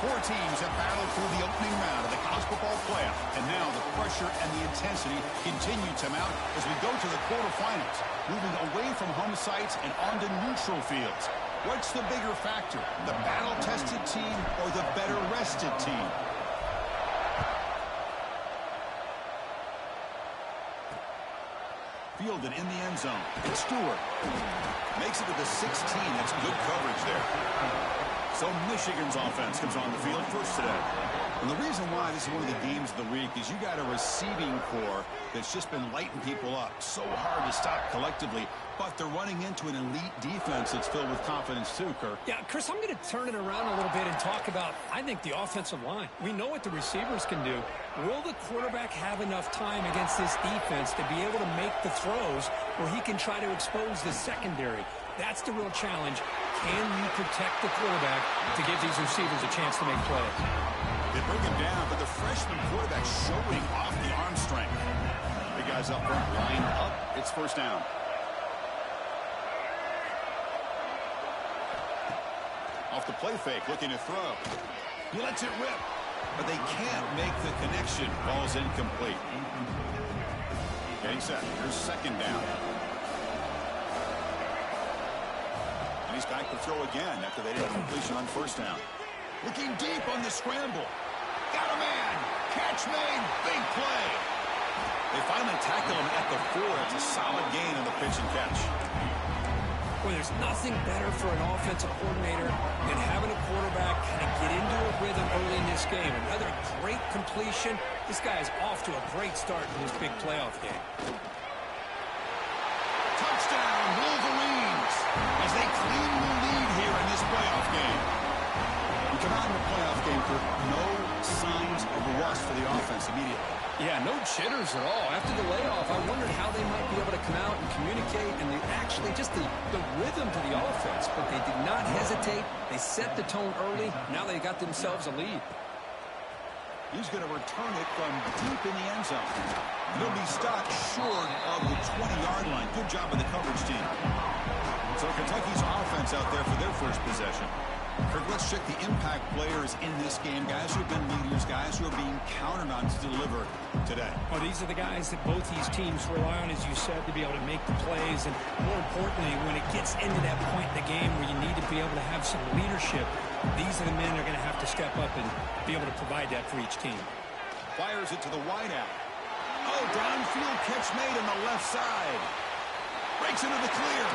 Four teams have battled through the opening round of the college football playoff, and now the pressure and the intensity continue to mount as we go to the quarterfinals, moving away from home sites and onto neutral fields. What's the bigger factor, the battle-tested team or the better-rested team? Fielded in the end zone. It's Stewart. Makes it to the 16. That's good coverage there. So Michigan's offense comes on the field first today. And the reason why this is one of the games of the week is you got a receiving core that's just been lighting people up. So hard to stop collectively, but they're running into an elite defense that's filled with confidence too, Kirk. Yeah, Chris, I'm going to turn it around a little bit and talk about, I think, the offensive line. We know what the receivers can do. Will the quarterback have enough time against this defense to be able to make the throws where he can try to expose the secondary? That's the real challenge. Can you protect the quarterback to give these receivers a chance to make plays? They bring him down, but the freshman quarterback showing off the arm strength. The guys up front line up. It's first down. Off the play fake, looking to throw. He lets it rip, but they can't make the connection. Ball's incomplete. Getting set. Here's second down. And he's back to throw again after they did a completion on first down. Looking deep on the scramble. Got a man. Catch made. Big play. They finally tackle him at the 4. It's a solid gain on the pitch and catch. Well, there's nothing better for an offensive coordinator than having a quarterback kind of get into a rhythm early in this game. Another great completion. This guy is off to a great start in this big playoff game. Touchdown, Wolverines, as they claim the lead here in this playoff game. We come out in the playoff game for no signs of rust for the offense immediately. Yeah, no jitters at all. After the layoff, I wondered how they might be able to come out and communicate and actually just the rhythm to the offense. But they did not hesitate. They set the tone early. Now they got themselves a lead. He's going to return it from deep in the end zone. He'll be stopped short of the 20-yard line. Good job of the coverage team. So Kentucky's offense out there for their first possession. Kirk, let's check the impact players in this game. Guys who have been leaders, guys who are being counted on to deliver today. Well, these are the guys that both these teams rely on, as you said, to be able to make the plays. And more importantly, when it gets into that point in the game where you need to be able to have some leadership, these are the men that are going to have to step up and be able to provide that for each team. Fires it to the wideout. Oh, downfield catch made on the left side. Breaks into the clear.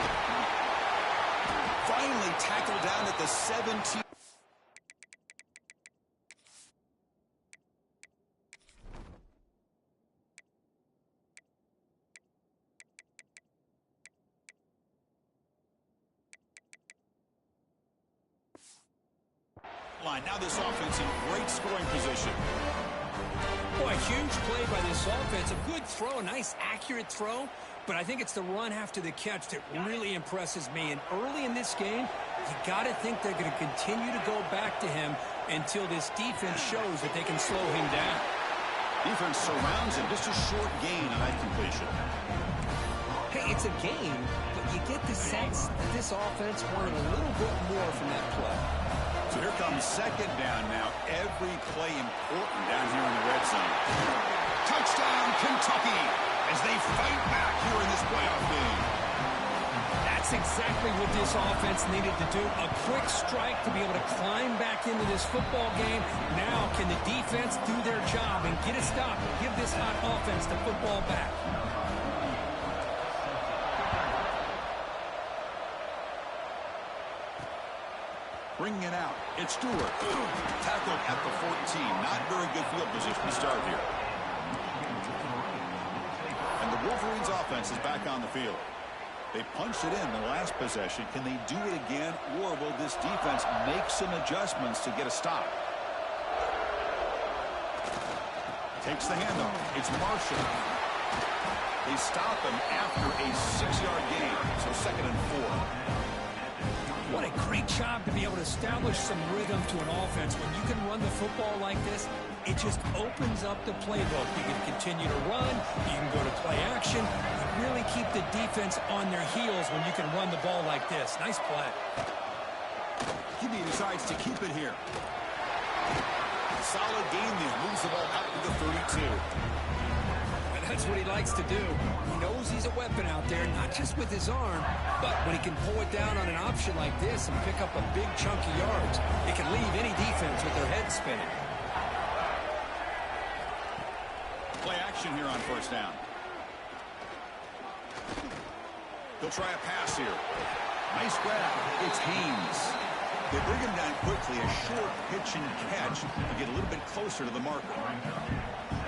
Finally tackled down at the 17. Now this offense in great scoring position. Boy, a huge play by this offense. A good throw, a nice accurate throw. But I think it's the run after the catch that really impresses me. And early in this game, you got to think they're going to continue to go back to him until this defense shows that they can slow him down. Defense surrounds him. Just a short gain on that completion. Hey, it's a game, but you get the sense that this offense wanted a little bit more from that play. So here comes second down now. Every play important down here in the red zone. Touchdown, Kentucky, as they fight back here in this playoff game. That's exactly what this offense needed to do. A quick strike to be able to climb back into this football game. Now can the defense do their job and get a stop and give this hot offense the football back? Bringing it out. It's Stewart. Tackled at the 14. Not very good field position to start here. And the Wolverines offense is back on the field. They punched it in the last possession. Can they do it again, or will this defense make some adjustments to get a stop? Takes the handoff. It's Marshall. They stop him after a 6-yard gain. So 2nd and 4. What a great job to be able to establish some rhythm to an offense. When you can run the football like this, it just opens up the playbook. You can continue to run. You can go to play action. You really keep the defense on their heels when you can run the ball like this. Nice play. QB decides to keep it here. solid game there. Moves the ball out to the 32. And that's what he likes to do. He knows he's a weapon out there, not just with his arm, but when he can pull it down on an option like this and pick up a big chunk of yards, it can leave any defense with their head spinning. Play action here on first down. He'll try a pass here. Nice grab. It's Haynes. They bring him down quickly. A short pitch and catch to get a little bit closer to the marker.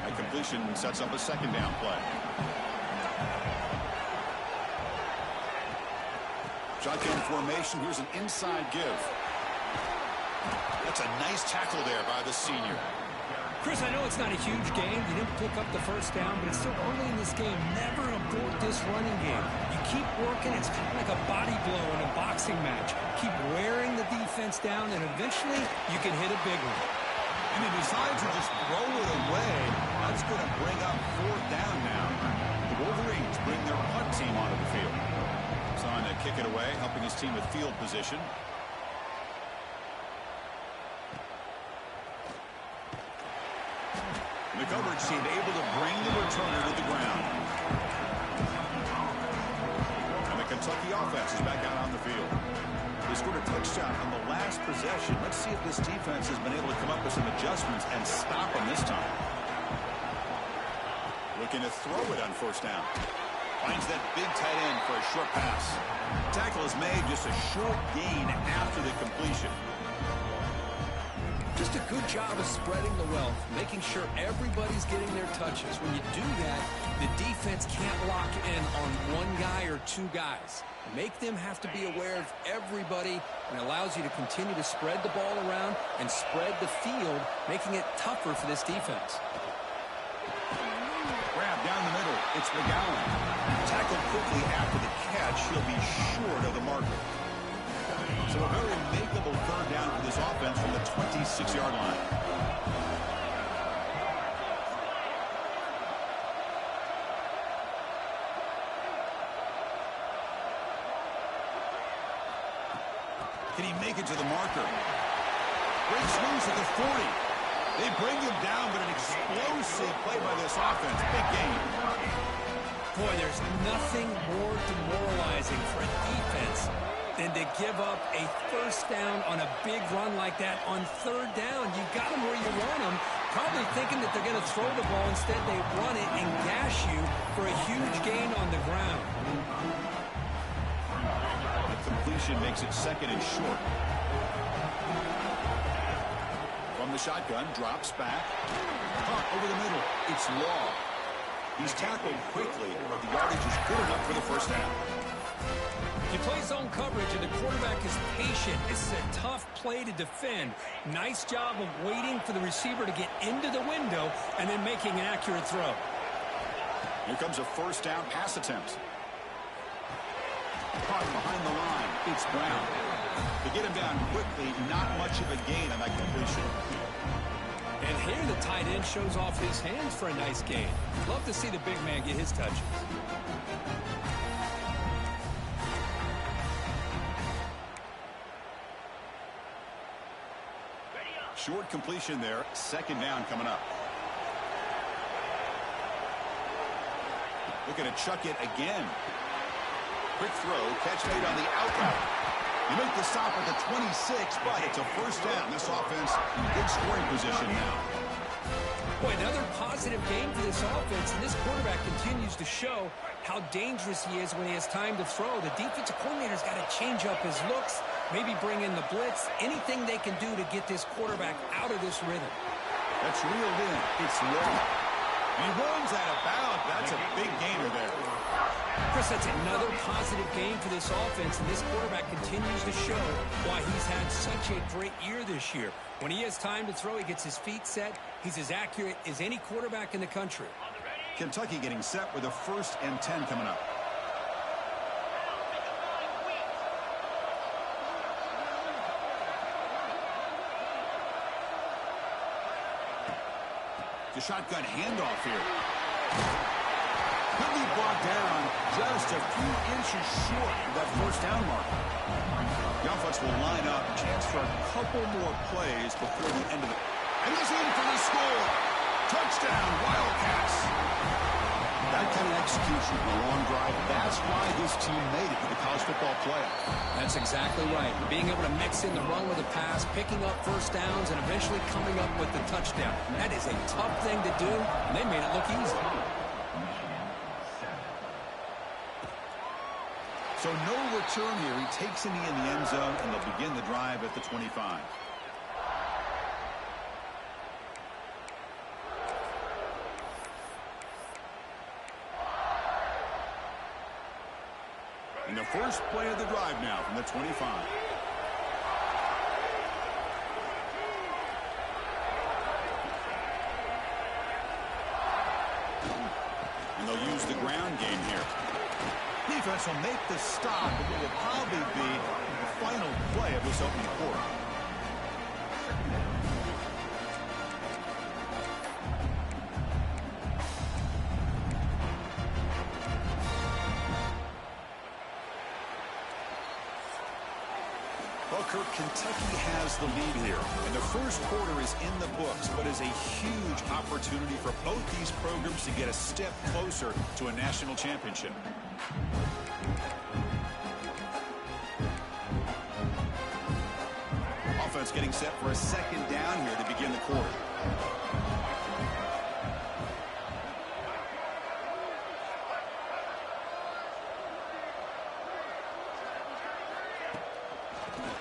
That completion sets up a second down play. Shotgun formation. Here's an inside give. That's a nice tackle there by the senior. Chris, I know it's not a huge game. You didn't pick up the first down, but it's still early in this game. Never abort this running game. You keep working. It's kind of like a body blow in a boxing match. Keep wearing the defense down, and eventually you can hit a big one. And he decides to just throw it away. That's going to bring up fourth down now. The Wolverines bring their punt team onto the field. He's on to kick it away, helping his team with field position. The coverage team able to bring the returner to the ground. And the Kentucky offense is back out on the field. They scored a touchdown on the last possession. Let's see if this defense has been able to come up with some adjustments and stop them this time. Looking to throw it on first down. Finds that big tight end for a short pass. Tackle is made, just a short gain after the completion. Just a good job of spreading the wealth, making sure everybody's getting their touches. When you do that, the defense can't lock in on one guy or two guys. Make them have to be aware of everybody, and allows you to continue to spread the ball around and spread the field, making it tougher for this defense. Grab down the middle. It's McGowan. Tackled quickly after the catch. He'll be short of the marker. So a very makeable third down for this offense from the 26-yard line. Can he make it to the marker? Breaks loose at the 40. They bring him down, but an explosive play by this offense. Big game. Boy, there's nothing more demoralizing for a defense than to give up a first down on a big run like that on third down. You got them where you want them, probably thinking that they're going to throw the ball. Instead, they run it and gash you for a huge gain on the ground. The completion makes it second and short. From the shotgun, drops back. Pump over the middle. It's Law. He's tackled quickly, but the yardage is good enough for the first down. You play zone coverage, and the quarterback is patient. It's a tough play to defend. Nice job of waiting for the receiver to get into the window and then making an accurate throw. Here comes a first down pass attempt. Caught behind the line. It's Brown. To get him down quickly, not much of a gain on that completion. And here the tight end shows off his hands for a nice gain. Love to see the big man get his touches. Short completion there. Second down coming up. Looking to chuck it again. Quick throw. Catch made on the out route. You make the stop at the 26, but it's a first down. This offense in good scoring position now. Boy, another positive game for this offense, and this quarterback continues to show how dangerous he is when he has time to throw. The defensive coordinator's got to change up his looks, maybe bring in the blitz, anything they can do to get this quarterback out of this rhythm. That's reeled in. It's Law. He runs out of bounds. That's a big gainer there. Chris, that's another positive game for this offense, and this quarterback continues to show why he's had such a great year this year. When he has time to throw, he gets his feet set. He's as accurate as any quarterback in the country. Kentucky getting set with a 1st and 10 coming up. The shotgun handoff here. Could be brought down just a few inches short of that first down mark. The offense will line up. Chance for a couple more plays before the end of it. And he's in for Touchdown, Wildcats. That kind of execution on a long drive, that's why this team made it to the college football playoff. That's exactly right. Being able to mix in the run with the pass, picking up first downs, and eventually coming up with the touchdown. That is a tough thing to do, and they made it look easy. So no return here. He takes a knee in the end zone, and they'll begin the drive at the 25. And the first play of the drive now from the 25. And they'll use the ground game here. Defense will make the stop, and it will probably be the final play of this opening quarter. Well, Kirk, Kentucky has the lead here, and the first quarter is in the books, but is a huge opportunity for both these programs to get a step closer to a national championship. Offense getting set for a second down here to begin the quarter.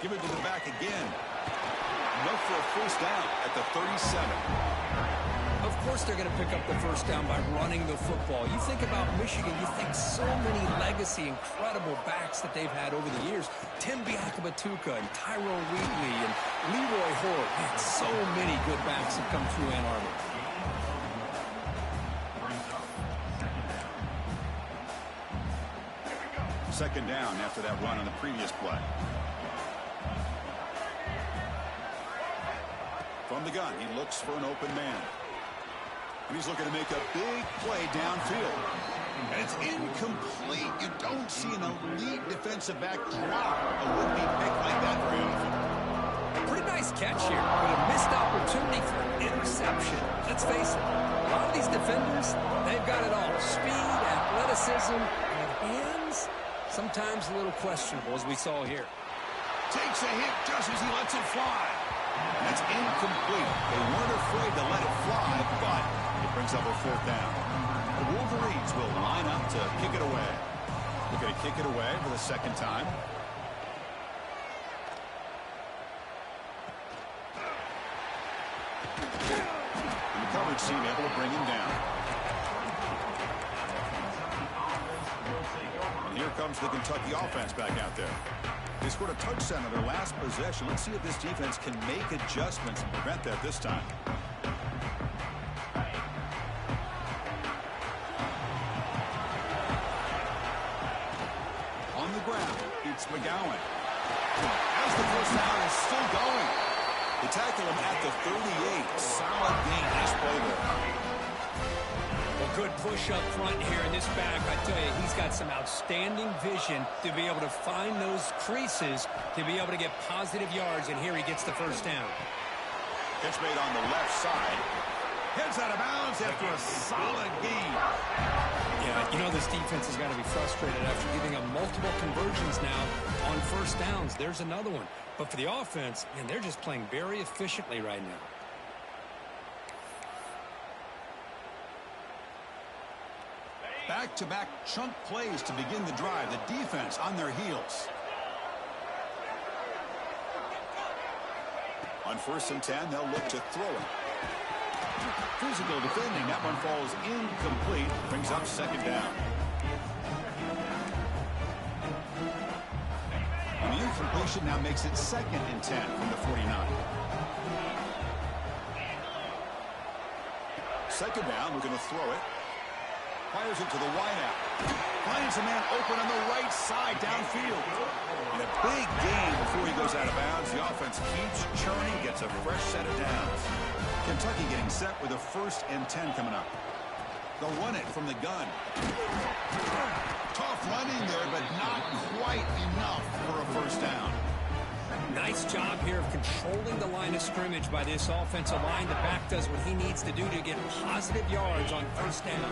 Give it to the back again. Enough for a first down at the 37. Of course they're going to pick up the first down by running the football. You think about Michigan, you think so many legacy, incredible backs that they've had over the years. Tim Biakabatuka and Tyrone Wheatley and Leroy Horde. Man, so many good backs have come through Ann Arbor. Second down after that run on the previous play. From the gun, he looks for an open man. And he's looking to make a big play downfield. And it's incomplete. You don't see an elite defensive back drop a would-be pick like that very often. A pretty nice catch here, but a missed opportunity for an interception. Let's face it, a lot of these defenders, they've got it all. Speed, athleticism, and hands, sometimes a little questionable, as we saw here. Takes a hit just as he lets it fly. That's incomplete. They weren't afraid to let it fly, but it brings up a fourth down. The Wolverines will line up to kick it away. They're going to kick it away for the second time. And the coverage team able to bring him down. And here comes the Kentucky offense back out there. They scored a touchdown on their last possession. Let's see if this defense can make adjustments and prevent that this time. On the ground, it's McGowan. As the first down is still going. They tackle him at the 38. Solid gain. Nice play there. Well, good push up front here in this back. I tell you, he's got some outstanding vision to be able to find those creases, to be able to get positive yards, and here he gets the first down. Catch made on the left side. Heads out of bounds after a solid gain. Yeah, you know this defense has got to be frustrated after giving up multiple conversions now on first downs. There's another one. But for the offense, man, they're just playing very efficiently right now. Back-to-back chunk plays to begin the drive. The defense on their heels. On 1st and 10, they'll look to throw it. Physical defending. That one falls incomplete. Brings up second down. And the incompletion now makes it 2nd and 10 from the 49. Second down, we're going to throw it. Fires it to the wideout. Finds a man open on the right side downfield. And a big gain before he goes out of bounds. The offense keeps churning, gets a fresh set of downs. Kentucky getting set with a 1st and 10 coming up. They'll run it from the gun. Tough running there, but not quite enough for a first down. Nice job here of controlling the line of scrimmage by this offensive line. The back does what he needs to do to get positive yards on first down.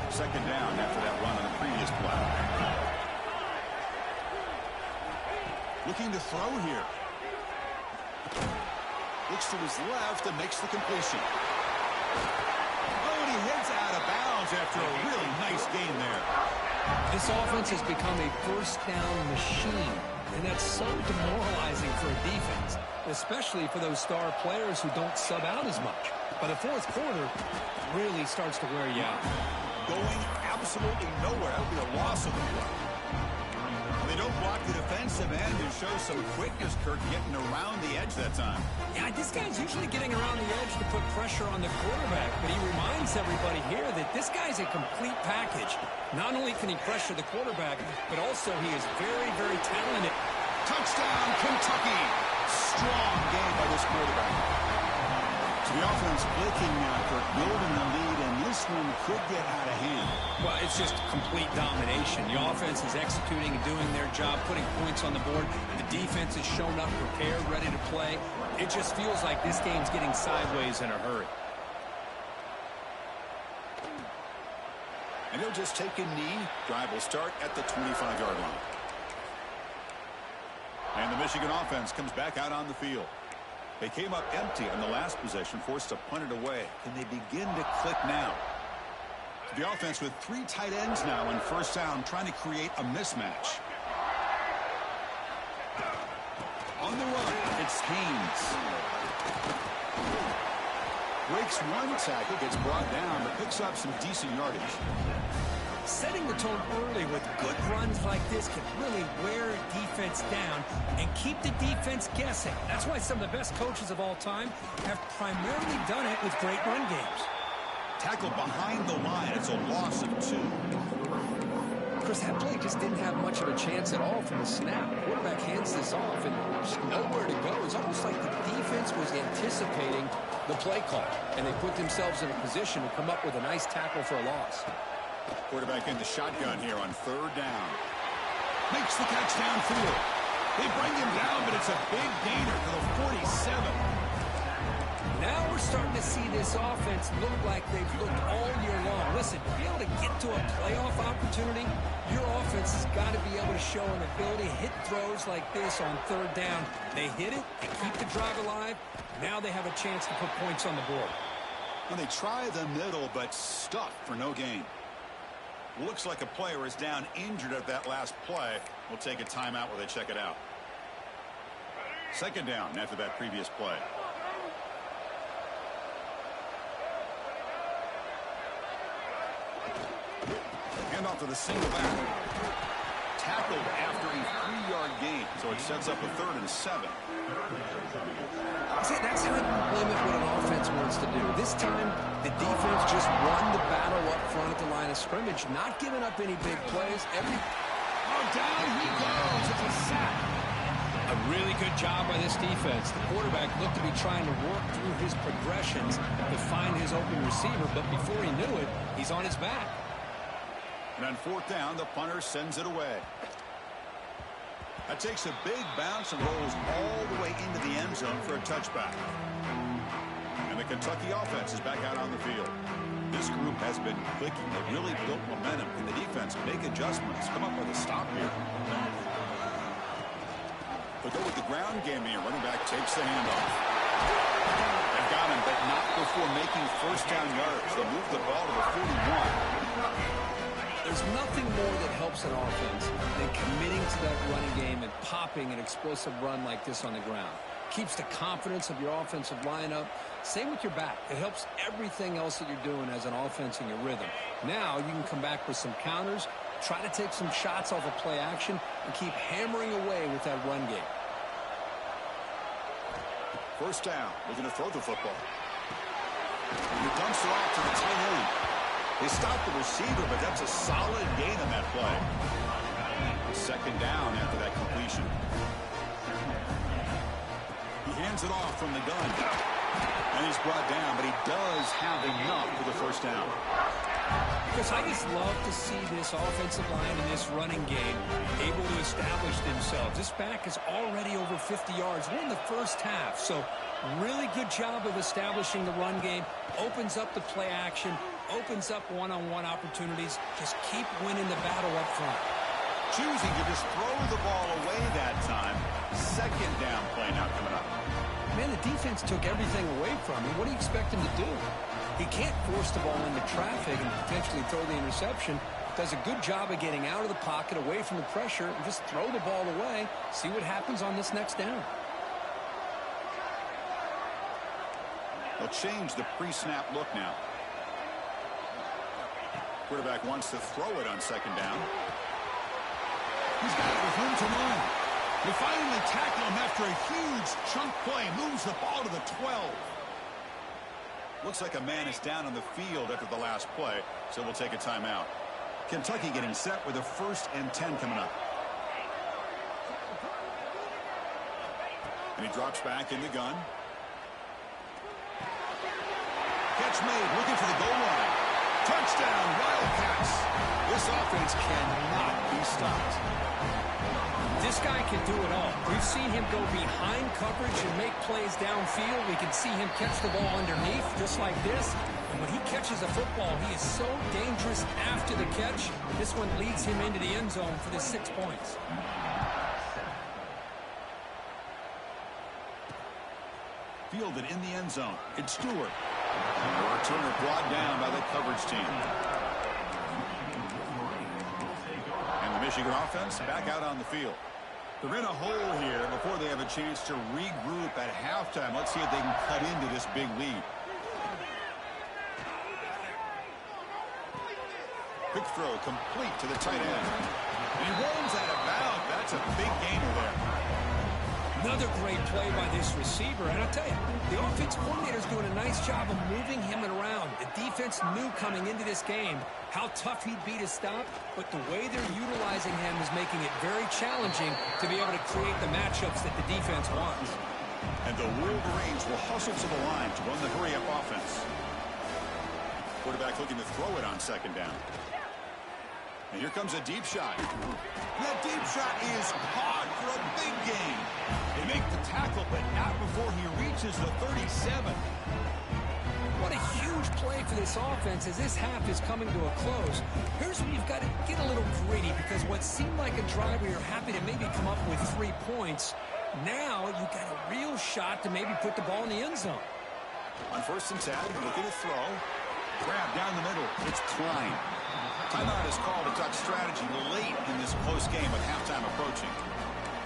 Second down after that run on the previous play. Looking to throw here. Looks to his left and makes the completion. Oh, and he heads out of bounds after a really nice gain there. This offense has become a first down machine, and that's so demoralizing for a defense, especially for those star players who don't sub out as much. By the fourth quarter, it really starts to wear you out. Going absolutely nowhere. That would be a loss of the play. They don't block the defensive end and show some quickness, Kirk, getting around the edge that time. Yeah, this guy's usually getting around the edge to put pressure on the quarterback, but he reminds everybody here that this guy's a complete package. Not only can he pressure the quarterback, but also he is very, very talented. Touchdown, Kentucky. Strong game by this quarterback. So the offense blinking now, Kirk, building the lead, and this one could get out of hand. Well, it's just complete domination. The offense is executing and doing their job, putting points on the board. The defense has shown up, prepared, ready to play. It just feels like this game's getting sideways in a hurry. And he'll just take a knee. Drive will start at the 25-yard line. And the Michigan offense comes back out on the field. They came up empty on the last possession, forced to punt it away. Can they begin to click now? The offense with 3 tight ends now in first down, trying to create a mismatch. On the run, it's Haynes. Breaks one tackle, gets brought down, but picks up some decent yardage. Setting the tone early with good runs like this can really wear a defense down and keep the defense guessing. That's why some of the best coaches of all time have primarily done it with great run games. Tackle behind the line. It's a loss of 2. Chris, that play just didn't have much of a chance at all from the snap. The quarterback hands this off and there's nowhere to go. It's almost like the defense was anticipating the play call, and they put themselves in a position to come up with a nice tackle for a loss. Quarterback in the shotgun here on third down. Makes the catch downfield. They bring him down, but it's a big gainer for the 47. Now we're starting to see this offense look like they've looked all year long. Listen, to be able to get to a playoff opportunity, your offense has got to be able to show an ability to hit throws like this on third down. They hit it, they keep the drive alive. Now they have a chance to put points on the board. Well, they try the middle, but stuffed for no gain. Looks like a player is down injured at that last play. We'll take a timeout while they check it out. Second down after that previous play. Hand off to the single back. Tackled after a 3-yard gain, so it sets up a 3rd and 7. See, that's how you limit what an offense wants to do. This time, the defense just won the battle up front at the line of scrimmage, not giving up any big plays. Down he goes. It's a sack. A really good job by this defense. The quarterback looked to be trying to work through his progressions to find his open receiver, but before he knew it, he's on his back. And on fourth down, the punter sends it away. That takes a big bounce and rolls all the way into the end zone for a touchback. And the Kentucky offense is back out on the field. This group has been clicking. They really built momentum. Can the defense make adjustments? Come up with a stop here. They'll go with the ground game here. Running back takes the handoff. They've got him, but not before making first down yards. They move the ball to the 41. There's nothing more that helps an offense than committing to that running game and popping an explosive run like this on the ground. Keeps the confidence of your offensive lineup. Same with your back. It helps everything else that you're doing as an offense in your rhythm. Now you can come back with some counters, try to take some shots off of play action, and keep hammering away with that run game. First down. Looking to throw the football. And he dumps it off to the tight end. They stop the receiver, but that's a solid gain on that play. Second down after that completion. He hands it off from the gun. And he's brought down, but he does have enough for the first down. Because I just love to see this offensive line and this running game able to establish themselves. This back is already over 50 yards. We're in the first half, so really good job of establishing the run game. Opens up the play action, opens up one-on-one opportunities. Just keep winning the battle up front. Choosing to just throw the ball away that time. Second down play now coming up. Man, the defense took everything away from him. What do you expect him to do? He can't force the ball into traffic and potentially throw the interception. Does a good job of getting out of the pocket, away from the pressure, and just throw the ball away. See what happens on this next down. They'll change the pre-snap look now. Quarterback wants to throw it on second down. He's got it with room to run. They finally tackle him after a huge chunk play. Moves the ball to the 12. Looks like a man is down on the field after the last play, so we'll take a timeout. Kentucky getting set with a 1st and 10 coming up. And he drops back in the gun. Catch made, looking for the goal line. Touchdown, Wildcats. This offense cannot be stopped. This guy can do it all. We've seen him go behind coverage and make plays downfield. We can see him catch the ball underneath, just like this. And when he catches a football, he is so dangerous after the catch. This one leads him into the end zone for the 6 points. Fielded in the end zone. It's Stewart. The returner brought down by the coverage team. And the Michigan offense back out on the field. They're in a hole here before they have a chance to regroup at halftime. Let's see if they can cut into this big lead. Quick throw complete to the tight end. And he rolls out of bounds. That's a big gainer there. Another great play by this receiver. And I'll tell you, the offense coordinator's doing a nice job of moving him around. The defense knew coming into this game how tough he'd be to stop, but the way they're utilizing him is making it very challenging to be able to create the matchups that the defense wants. And the Wolverines will hustle to the line to run the hurry-up offense. Quarterback looking to throw it on second down. And here comes a deep shot. That deep shot is caught for a big gain. They make the tackle, but not before he reaches the 37. What a huge play for this offense as this half is coming to a close. Here's where you've got to get a little gritty, because what seemed like a drive where you're happy to maybe come up with 3 points, now you've got a real shot to maybe put the ball in the end zone. On 1st and 10, looking to throw. Grab down the middle. It's Klein. Timeout is called. A Duck strategy late in this close game with halftime approaching.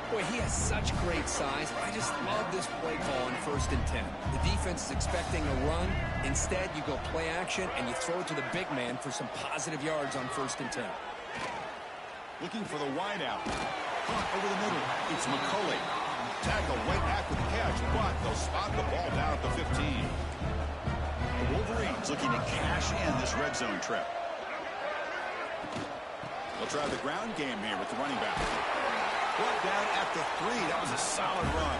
Boy, he has such great size. I just love this play call on 1st and 10. The defense is expecting a run. Instead, you go play action, and you throw it to the big man for some positive yards on 1st and 10. Looking for the wideout. Caught over the middle. It's McCulley. Tackle right back with the catch, but they'll spot the ball down at the 15. The Wolverines looking to cash in this red zone trip. They'll try the ground game here with the running back. Brought down at the 3. That was a solid run.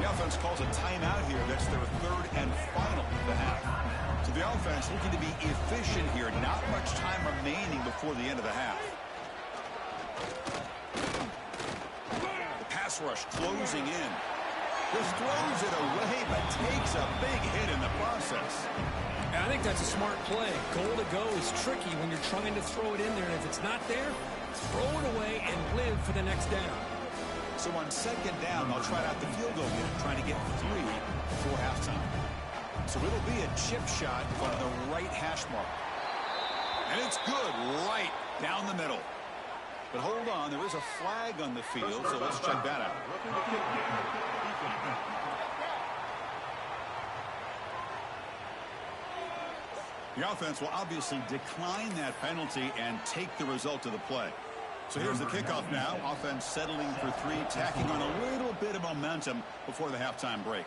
The offense calls a timeout here. That's their 3rd and final of the half. So the offense looking to be efficient here. Not much time remaining before the end of the half. The pass rush closing in. Just throws it away, but takes a big hit in the process. I think that's a smart play. Goal to go is tricky when you're trying to throw it in there. And if it's not there, throw it away and live for the next down. So on second down, they'll try out the field goal unit, trying to get 3 before halftime. So it'll be a chip shot from the right hash mark. And it's good right down the middle. But hold on, there is a flag on the field, so let's check that out. The offense will obviously decline that penalty and take the result of the play. So here's the kickoff now. Offense settling for 3, tacking on a little bit of momentum before the halftime break.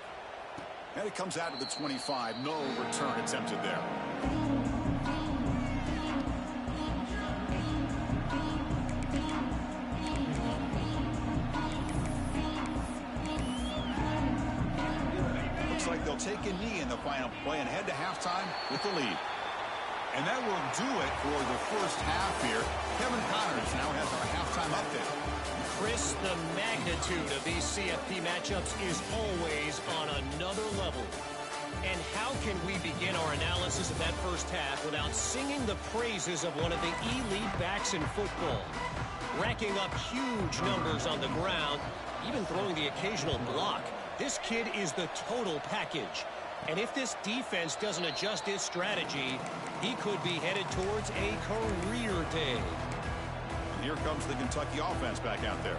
And it comes out to the 25. No return attempted there. Looks like they'll take a knee in the final play and head to halftime with the lead. And that will do it for the first half here. Kevin Connors now has our halftime update. Chris, the magnitude of these CFP matchups is always on another level. And how can we begin our analysis of that first half without singing the praises of one of the elite backs in football? Racking up huge numbers on the ground, even throwing the occasional block. This kid is the total package. And if this defense doesn't adjust its strategy, he could be headed towards a career day. And here comes the Kentucky offense back out there.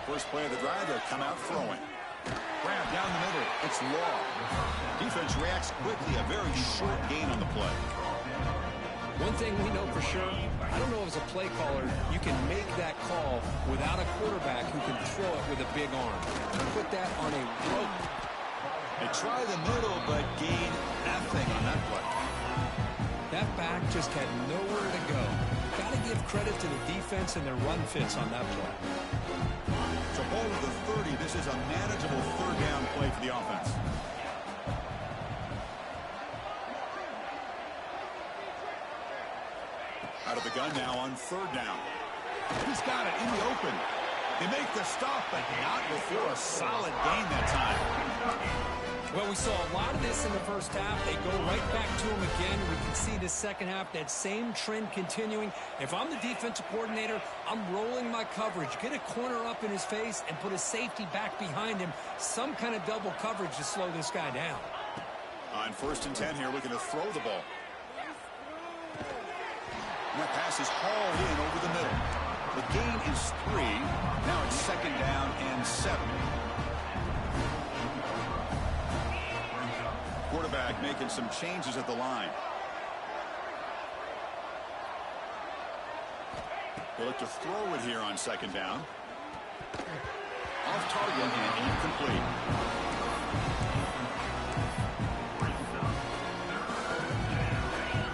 First play of the drive, they'll come out throwing. Grab down the middle. It's Law. Defense reacts quickly. A very short gain on the play. One thing we know for sure, I don't know as a play caller, you can make that call without a quarterback who can throw it with a big arm. Put that on a rope. They try the middle, but gain nothing on that play. That back just had nowhere to go. Got to give credit to the defense and their run fits on that play. So ball to the 30. This is a manageable third down play for the offense. Out of the gun now on third down. He's got it in the open. They make the stop, but not before a solid gain that time. Well, we saw a lot of this in the first half. They go right back to him again. We can see the second half, that same trend continuing. If I'm the defensive coordinator, I'm rolling my coverage. Get a corner up in his face and put a safety back behind him. Some kind of double coverage to slow this guy down. On 1st and 10 here, looking to throw the ball. And that pass is hauled in over the middle. The gain is 3. Now it's 2nd down and 7. Quarterback making some changes at the line. They look to throw it here on 2nd down. Off target and incomplete.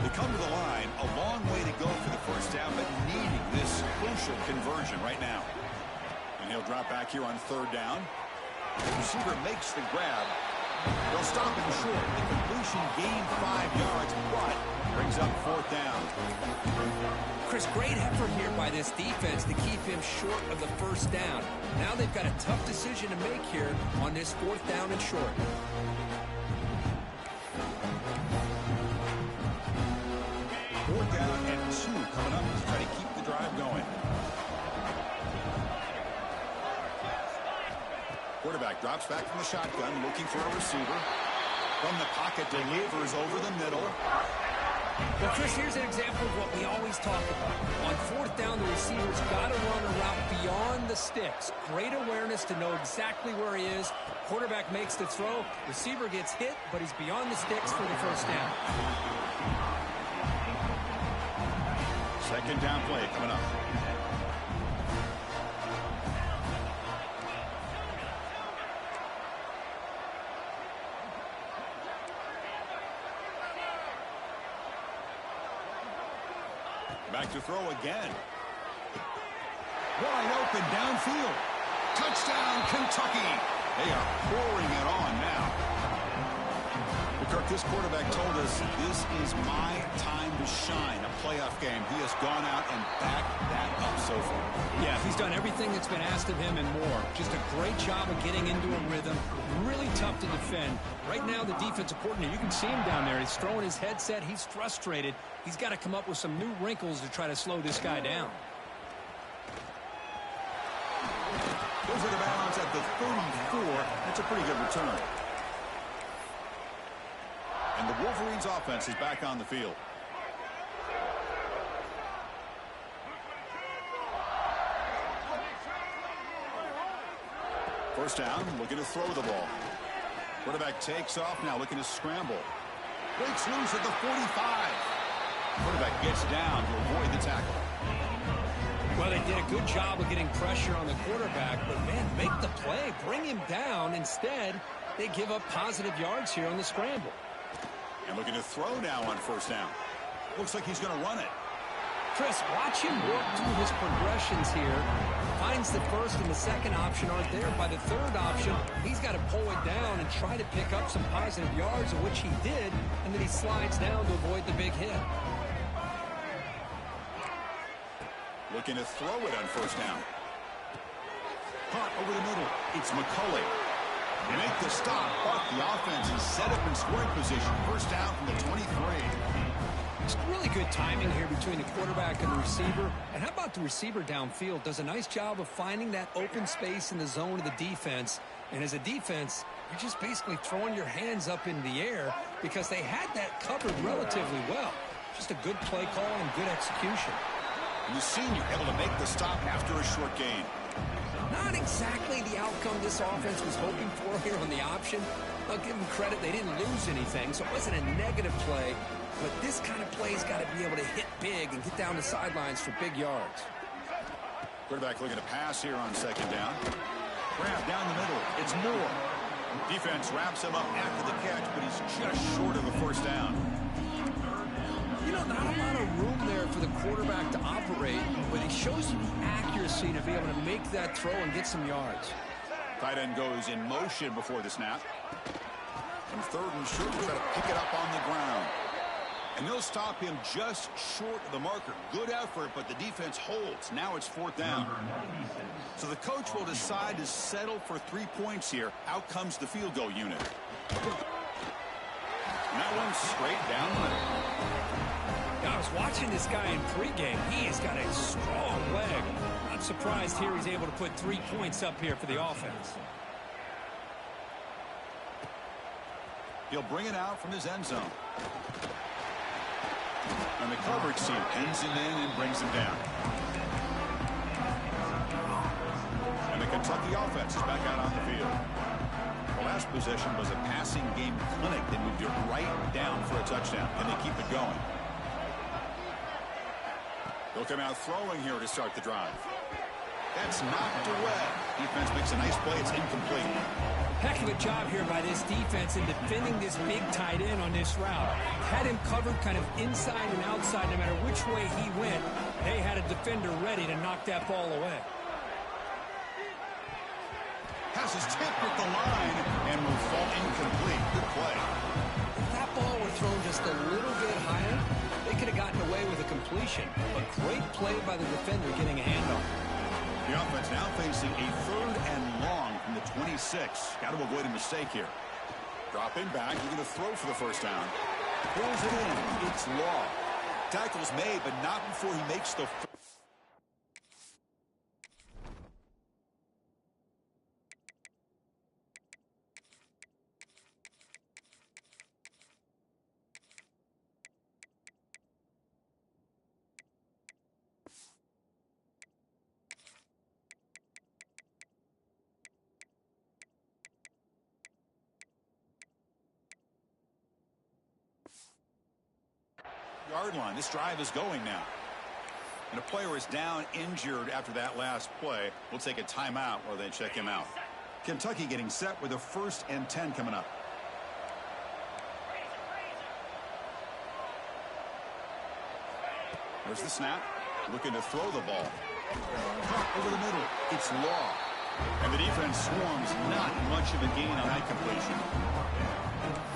They come to the line, a long way to go for the first down, but needing this crucial conversion right now. And he'll drop back here on 3rd down. The receiver makes the grab. They'll stop him short. The completion gained 5 yards, but brings up 4th down. Chris, great effort here by this defense to keep him short of the first down. Now they've got a tough decision to make here on this 4th down and short. Fourth down and 2 coming up to try to keep the drive going. Quarterback drops back from the shotgun, looking for a receiver. From the pocket, delivers over the middle. Well, Chris, here's an example of what we always talk about. On 4th down, the receiver's got to run a route beyond the sticks. Great awareness to know exactly where he is. Quarterback makes the throw. Receiver gets hit, but he's beyond the sticks for the first down. 2nd down play coming up. Back to throw again. Wide open downfield. Touchdown, Kentucky. They are pouring it on now. Well, Kirk, this quarterback told us this is my time to shine, a playoff game. He has gone out and backed that up so far. Yeah, he's done everything that's been asked of him and more. Just a great job of getting into a rhythm. Really tough to defend. Right now, the defensive coordinator, you can see him down there. He's throwing his headset. He's frustrated. He's got to come up with some new wrinkles to try to slow this guy down. Goes into bounds at the 34. That's a pretty good return. And the Wolverines offense is back on the field. First down, looking to throw the ball. Quarterback takes off now, looking to scramble. Breaks loose at the 45. Quarterback gets down to avoid the tackle. Well, they did a good job of getting pressure on the quarterback, but, man, make the play. Bring him down. Instead, they give up positive yards here on the scramble. And looking to throw now on 1st down. Looks like he's going to run it. Chris, watch him work through his progressions here. Finds the first and the second option aren't there. By the third option, he's got to pull it down and try to pick up some positive yards, of which he did, and then he slides down to avoid the big hit. Looking to throw it on first down. Hot over the middle. It's McCulley. They make the stop, but the offense is set up in scoring position. First down from the 23. It's really good timing here between the quarterback and the receiver. And how about the receiver downfield? Does a nice job of finding that open space in the zone of the defense. And as a defense, you're just basically throwing your hands up in the air because they had that covered relatively well. Just a good play call and good execution. And the senior able to make the stop after a short gain. Not exactly the outcome this offense was hoping for here on the option. I'll give them credit. They didn't lose anything, so it wasn't a negative play. But this kind of play's got to be able to hit big and get down the sidelines for big yards. Quarterback looking to pass here on second down. Grab down the middle. It's Moore. Defense wraps him up after the catch, but he's just short of a first down. You know, not a lot of room there for the quarterback to operate, but he shows you the accuracy to be able to make that throw and get some yards. Tight end goes in motion before the snap. And third and short, try to pick it up on the ground. And they'll stop him just short of the marker. Good effort, but the defense holds. Now it's fourth down. So the coach will decide to settle for 3 points here. Out comes the field goal unit. And that one's straight down the middle. I was watching this guy in pregame. He has got a strong leg. I'm surprised here he's able to put 3 points up here for the offense. He'll bring it out from his end zone. And the coverage team pins him in and brings him down. And the Kentucky offense is back out on the field. The last possession was a passing game clinic. They moved it right down for a touchdown, and they keep it going. They'll come out throwing here to start the drive. That's knocked away. Defense makes a nice play. It's incomplete. Heck of a job here by this defense in defending this big tight end on this route. Had him covered kind of inside and outside no matter which way he went. They had a defender ready to knock that ball away. Passes tipped at the line and will fall incomplete. Good play. If that ball were thrown just a little bit higher, they could have gotten away with a completion. But great play by the defender getting a hand on it. The offense now facing a third and long from the 26. Got to avoid a mistake here. Dropping back, looking to throw for the first down. Throws it in. It's Law. Tackle's made, but not before he makes the... yard line. This drive is going now. And a player is down injured after that last play. We'll take a timeout while they check him out. Kentucky getting set with a 1st and 10 coming up. There's the snap. Looking to throw the ball. Caught over the middle. It's Law. And the defense swarms. Not much of a gain on that completion.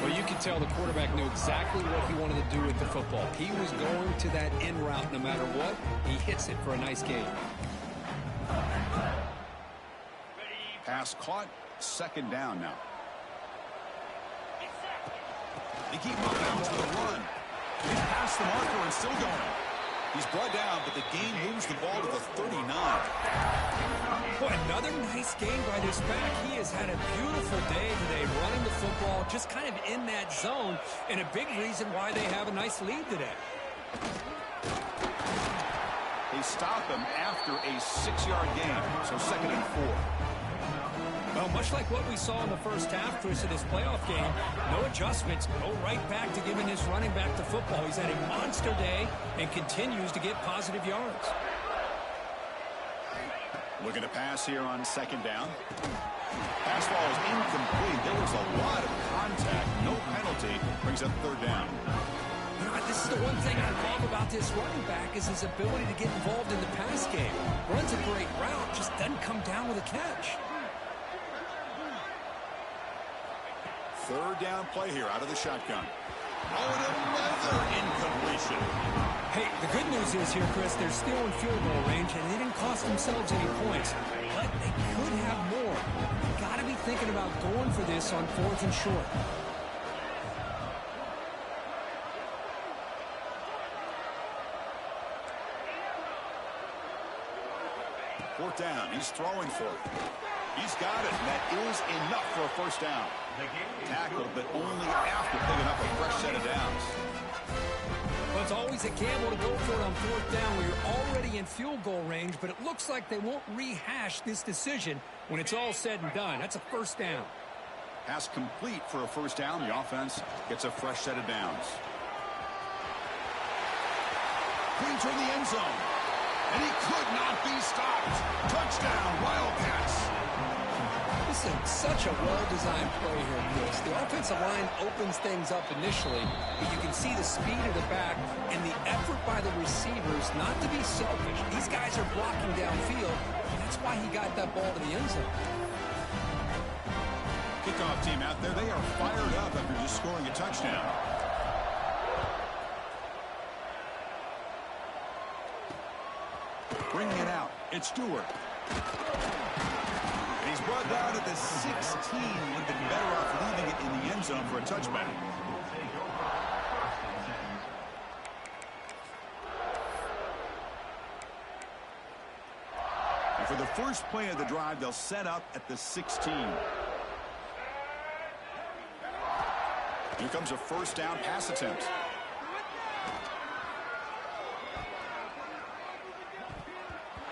Well, you can tell the quarterback knew exactly what he wanted to do with the football. He was going to that in route no matter what. He hits it for a nice gain. Pass caught. Second down now. They keep moving out to the run. He's past the marker and still going. He's brought down, but the gain moves the ball to the 39. Boy, another nice game by this back. He has had a beautiful day today running the football, just kind of in that zone, and a big reason why they have a nice lead today. They stop him after a 6-yard gain, so 2nd and 4. Well, much like what we saw in the first half, Chris, of this playoff game, no adjustments, go right back to giving his running back the football. He's had a monster day and continues to get positive yards. Looking to pass here on 2nd down. Pass ball is incomplete. There was a lot of contact. No penalty. Brings up 3rd down. You know, this is the one thing I love about this running back is his ability to get involved in the pass game. Runs a great route, just doesn't come down with a catch. Third down play here out of the shotgun. Oh, and another incompletion. Hey, the good news is here, Chris, they're still in field goal range, and they didn't cost themselves any points. But they could have more. Got to be thinking about going for this on 4th and short. Fourth down. He's throwing for it. He's got it, and that is enough for a first down. Tackled, but only after picking up a fresh set of downs. Well, it's always a gamble to go for it on 4th down where you're already in field goal range, but it looks like they won't rehash this decision when it's all said and done. That's a first down. Pass complete for a first down. The offense gets a fresh set of downs. Clean toward the end zone. And he could not be stopped. Touchdown, Wildcats. This is such a well-designed play here, Chris. The offensive line opens things up initially, but you can see the speed of the back and the effort by the receivers not to be selfish. These guys are blocking downfield. That's why he got that ball to the end zone. Kickoff team out there, they are fired up after just scoring a touchdown. Bringing it out, it's Stewart. And he's brought down at the 16. Would have been better off leaving it in the end zone for a touchback. And for the first play of the drive, they'll set up at the 16. Here comes a first down pass attempt.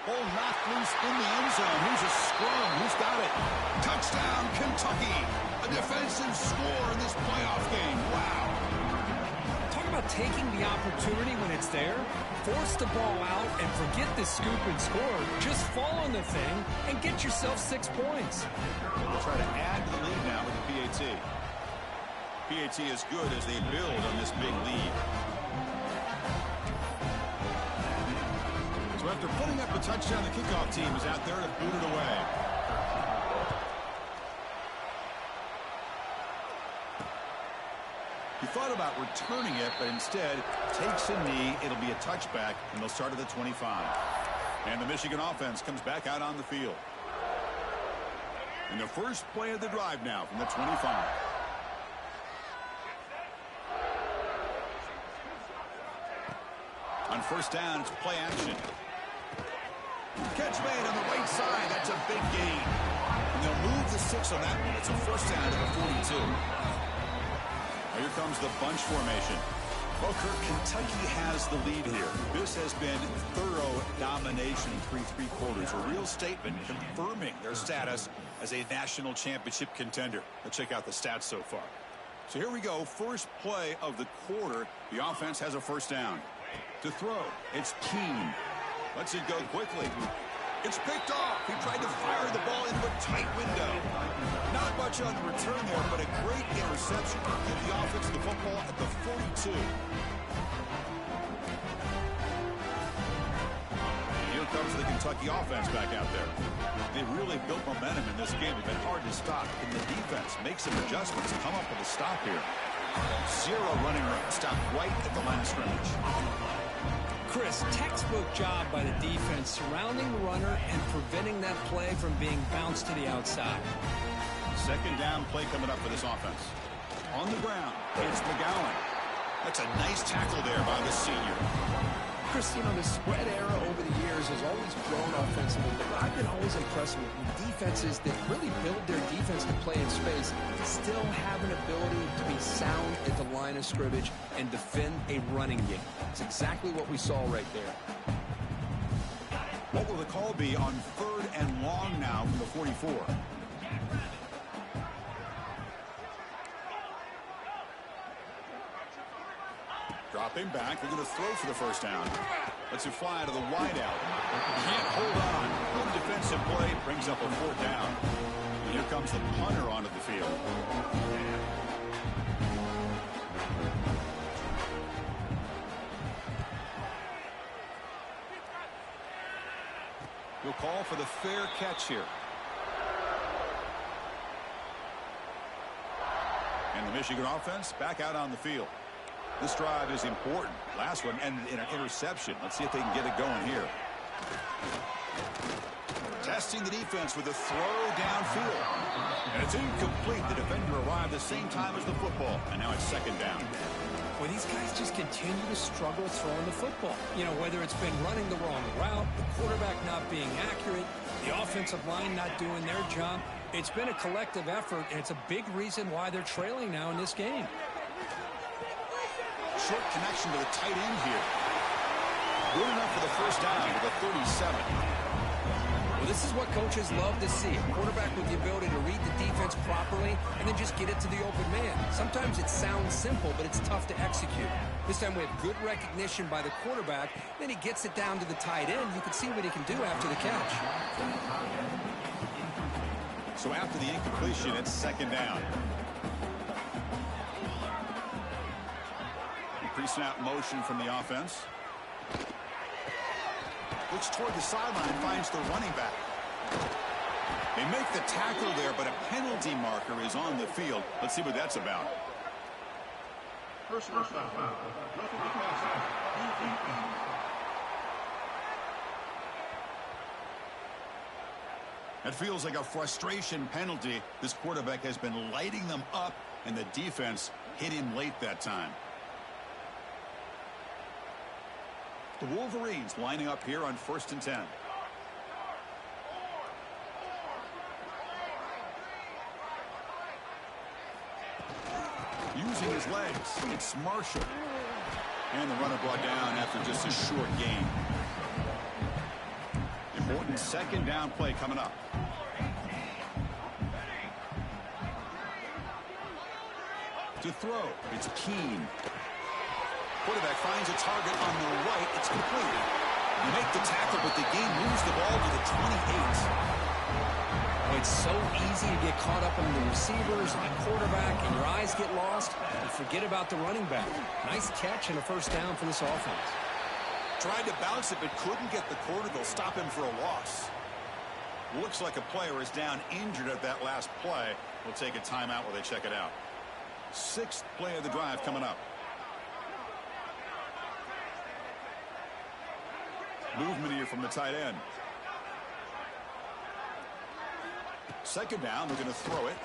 Ball knocked loose in the end zone. Here's a scrum. Who's got it? Touchdown, Kentucky. A defensive score in this playoff game. Wow. Talk about taking the opportunity when it's there. Force the ball out and forget the scoop and score. Just fall on the thing and get yourself 6 points. We'll try to add to the lead now with the PAT. PAT is good as they build on this big lead. So after putting up a touchdown, the kickoff team is out there to boot it away. He thought about returning it, but instead takes a knee. It'll be a touchback, and they'll start at the 25. And the Michigan offense comes back out on the field. And the first play of the drive now from the 25. On first down, it's play action. Catch made on the right side. That's a big gain. And they'll move the 6 on that one. It's a first down to the 42. Now here comes the bunch formation. Well, Kirk, Kentucky has the lead here. This has been thorough domination through 3 quarters. A real statement confirming their status as a national championship contender. Let's check out the stats so far. So here we go. First play of the quarter. The offense has a first down. To throw, it's Keene. Lets it go quickly. It's picked off. He tried to fire the ball into a tight window. Not much on the return there, but a great interception. Give the offense the football at the 42. Here comes the Kentucky offense back out there. They really built momentum in this game. It's been hard to stop. And the defense makes some adjustments and come up with a stop here. 0 running room. Stopped right at the line of scrimmage. Chris, textbook job by the defense surrounding the runner and preventing that play from being bounced to the outside. Second down play coming up for this offense. On the ground, it's McGowan. That's a nice tackle there by the senior. Chris, you know, the spread era over the years has always grown offensively, but I've been always impressed with defenses that really build their defense to play in space, still have an ability to be sound at the line of scrimmage and defend a running game. It's exactly what we saw right there. What will the call be on 3rd and long now from the 44? Dropping back. They're going to throw for the first down. Lets it fly to the wide out. Can't hold on. Good defensive play. Brings up a 4th down. And here comes the punter onto the field. He'll call for the fair catch here. And the Michigan offense back out on the field. This drive is important. Last one ended in an interception. Let's see if they can get it going here. Testing the defense with a throw downfield. And it's incomplete. The defender arrived the same time as the football. And now it's second down. Well, these guys just continue to struggle throwing the football. You know, whether it's been running the wrong route, the quarterback not being accurate, the offensive line not doing their job. It's been a collective effort, and it's a big reason why they're trailing now in this game. Short connection to the tight end here. Good enough for the first down to the 37. Well, this is what coaches love to see. A quarterback with the ability to read the defense properly and then just get it to the open man. Sometimes it sounds simple, but it's tough to execute. This time we have good recognition by the quarterback. Then he gets it down to the tight end. You can see what he can do after the catch. So after the incompletion, it's second down. Pre-snap motion from the offense. Looks toward the sideline, finds the running back. They make the tackle there, but a penalty marker is on the field. Let's see what that's about. Personal foul. It feels like a frustration penalty. This quarterback has been lighting them up, and the defense hit him late that time. The Wolverines lining up here on 1st and 10. Using his legs, it's Marshall. And the runner brought down after just a short gain. Important second down play coming up. To throw, it's Keene. Quarterback finds a target on the right. It's complete. You make the tackle, but the game moves the ball to the 28. Oh, it's so easy to get caught up on the receivers and the quarterback, and your eyes get lost. You forget about the running back. Nice catch and a first down for this offense. Tried to bounce it, but couldn't get the corner. They'll stop him for a loss. Looks like a player is down injured at that last play. We'll take a timeout while they check it out. 6th play of the drive coming up. Movement here from the tight end. Second down, they're going to throw it.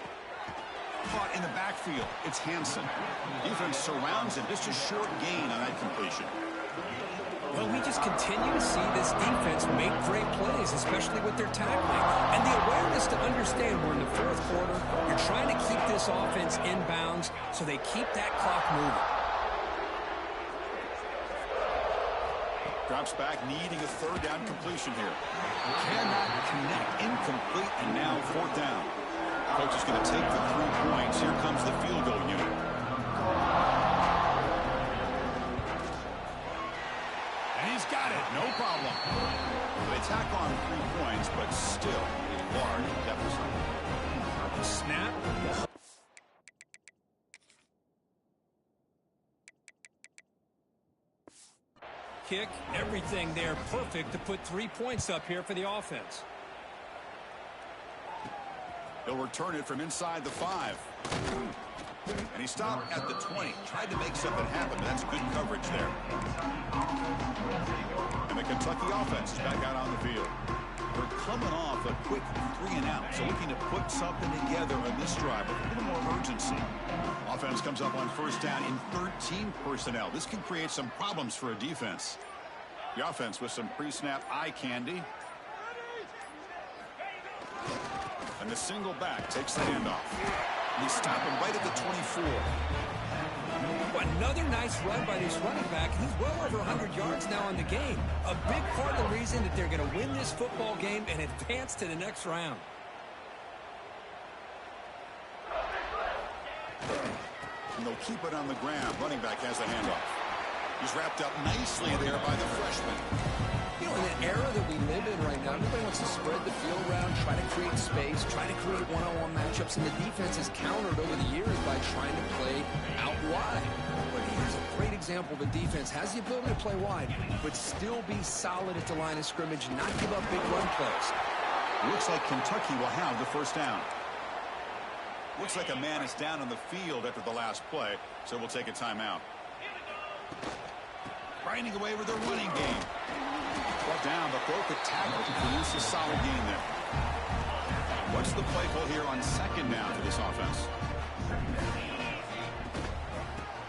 Caught in the backfield. It's Hansen. Defense surrounds him. Just a short gain on that completion. Well, we just continue to see this defense make great plays, especially with their tackling. And the awareness to understand we're in the 4th quarter. You're trying to keep this offense in bounds so they keep that clock moving. Drops back, needing a 3rd down completion here. Cannot connect. Incomplete, and now 4th down. Coach is going to take the 3 points. Here comes the field goal unit. And he's got it. No problem. They tack on 3 points, but still a large deficit. Snap. Kick, everything there perfect to put 3 points up here for the offense. He'll return it from inside the 5. And he stopped at the 20. Tried to make something happen, but that's good coverage there. And the Kentucky offense is back out on the field. We're coming off a quick 3-and-out, so looking to put something together on this drive with a little more urgency. Offense comes up on 1st down in 13 personnel. This can create some problems for a defense. The offense with some pre-snap eye candy. And the single back takes the handoff. They stop him right at the 24. Another nice run by this running back. He's well over 100 yards now in the game. A big part of the reason that they're going to win this football game and advance to the next round. And they'll keep it on the ground. Running back has the handoff. He's wrapped up nicely there by the freshman. You know, in the era that we live in right now, everybody wants to spread the field around, try to create space, try to create one-on-one matchups, and the defense has countered over the years by trying to play out wide. But here's a great example. The defense has the ability to play wide, but still be solid at the line of scrimmage, not give up big run plays. Looks like Kentucky will have the first down. Looks like a man is down on the field after the last play, so we'll take a timeout. Grinding away with their running game. Brought down, but broke the tackle to produce a solid gain there. What's the play call here on second down for this offense?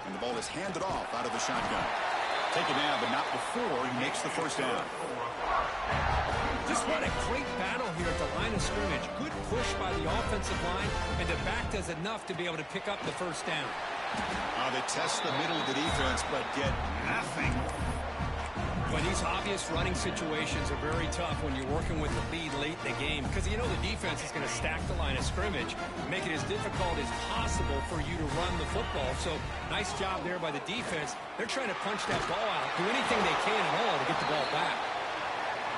And the ball is handed off out of the shotgun. Take it down, but not before he makes the first down. Just what a great battle here at the line of scrimmage. Good push by the offensive line, and the back does enough to be able to pick up the first down. They test the middle of the defense, but get nothing. But these obvious running situations are very tough when you're working with the lead late in the game, because you know the defense is going to stack the line of scrimmage, make it as difficult as possible for you to run the football. So nice job there by the defense. They're trying to punch that ball out, do anything they can at all to get the ball back.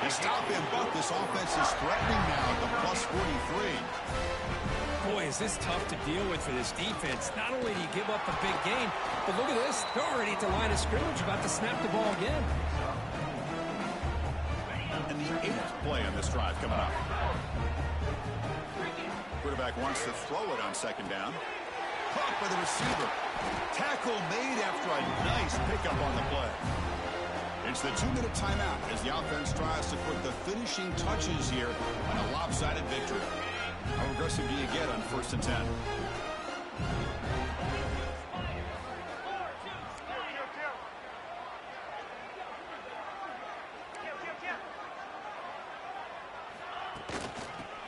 They stop him, but this offense is threatening now at the plus 43. Boy, is this tough to deal with for this defense. Not only do you give up a big gain, but look at this. They're already at the line of scrimmage, about to snap the ball again. And the 8th play on this drive coming up. Quarterback wants to throw it on second down. Caught by the receiver. Tackle made after a nice pickup on the play. It's the 2-minute timeout as the offense tries to put the finishing touches here on a lopsided victory. How aggressive do you get on 1st and 10?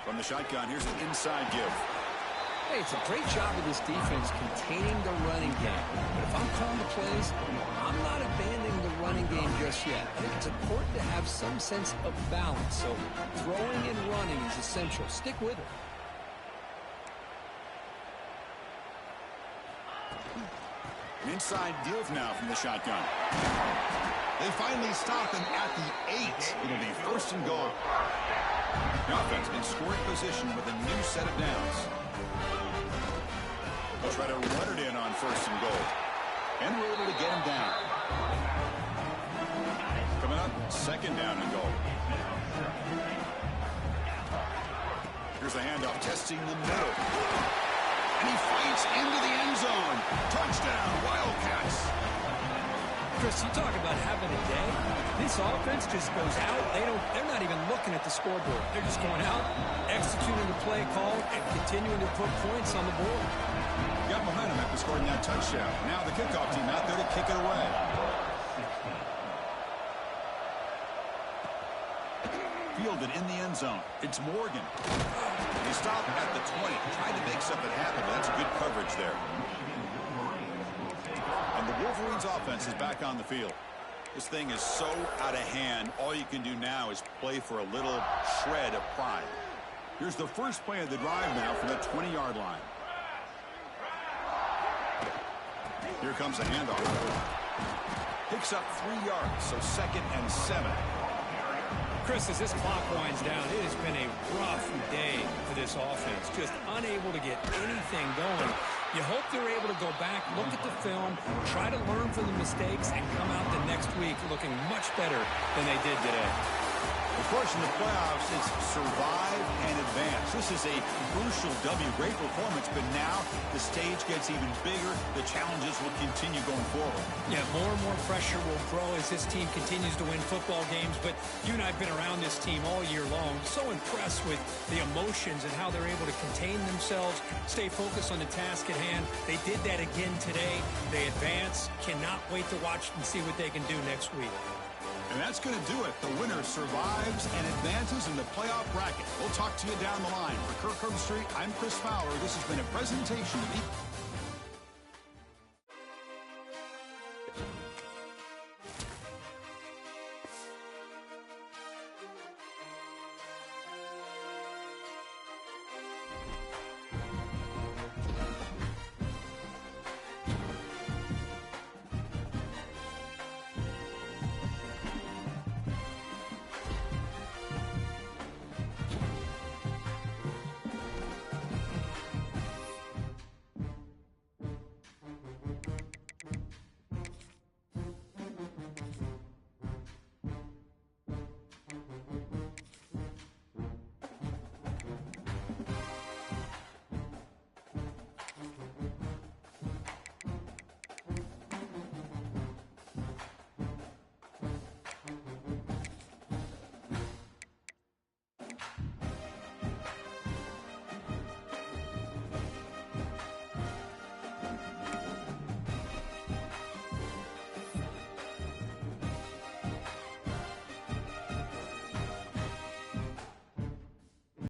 From the shotgun, here's an inside give. Hey, it's a great job of this defense containing the running game. But if I'm calling the plays, I'm not abandoning the running game just yet. I think it's important to have some sense of balance. So throwing and running is essential. Stick with it. An inside give now from the shotgun. They finally stop him at the 8. It'll be 1st and goal. The offense in scoring position with a new set of downs. They'll try to run it in on 1st and goal. And we're able to get him down. Coming up, 2nd down and goal. Here's the handoff, testing the middle. And he fights into the end zone. Touchdown, Wildcats. Chris, you talk about having a day. This offense just goes out. They're not even looking at the scoreboard. They're just going out, executing the play call, and continuing to put points on the board. Got momentum after scoring that touchdown. Now the kickoff team out there to kick it away. Fielded in the end zone. It's Morgan. He stopped at the 20. Tried to make something happen, but that's good coverage there. And the Wolverines offense is back on the field. This thing is so out of hand. All you can do now is play for a little shred of pride. Here's the first play of the drive now from the 20-yard line. Here comes a handoff. Picks up 3 yards, so 2nd and 7. Chris, as this clock winds down, it has been a rough day for this offense. Just unable to get anything going. You hope they're able to go back, look at the film, try to learn from the mistakes, and come out the next week looking much better than they did today. Of course, in the playoffs, it's survive and advance. This is a crucial W. Great performance, but now the stage gets even bigger. The challenges will continue going forward. Yeah, more and more pressure will grow as this team continues to win football games. But you and I have been around this team all year long. So impressed with the emotions and how they're able to contain themselves, stay focused on the task at hand. They did that again today. They advance. Cannot wait to watch and see what they can do next week. And that's going to do it. The winner survives and advances in the playoff bracket. We'll talk to you down the line. For Kirk Herbstreit, I'm Chris Fowler. This has been a presentation of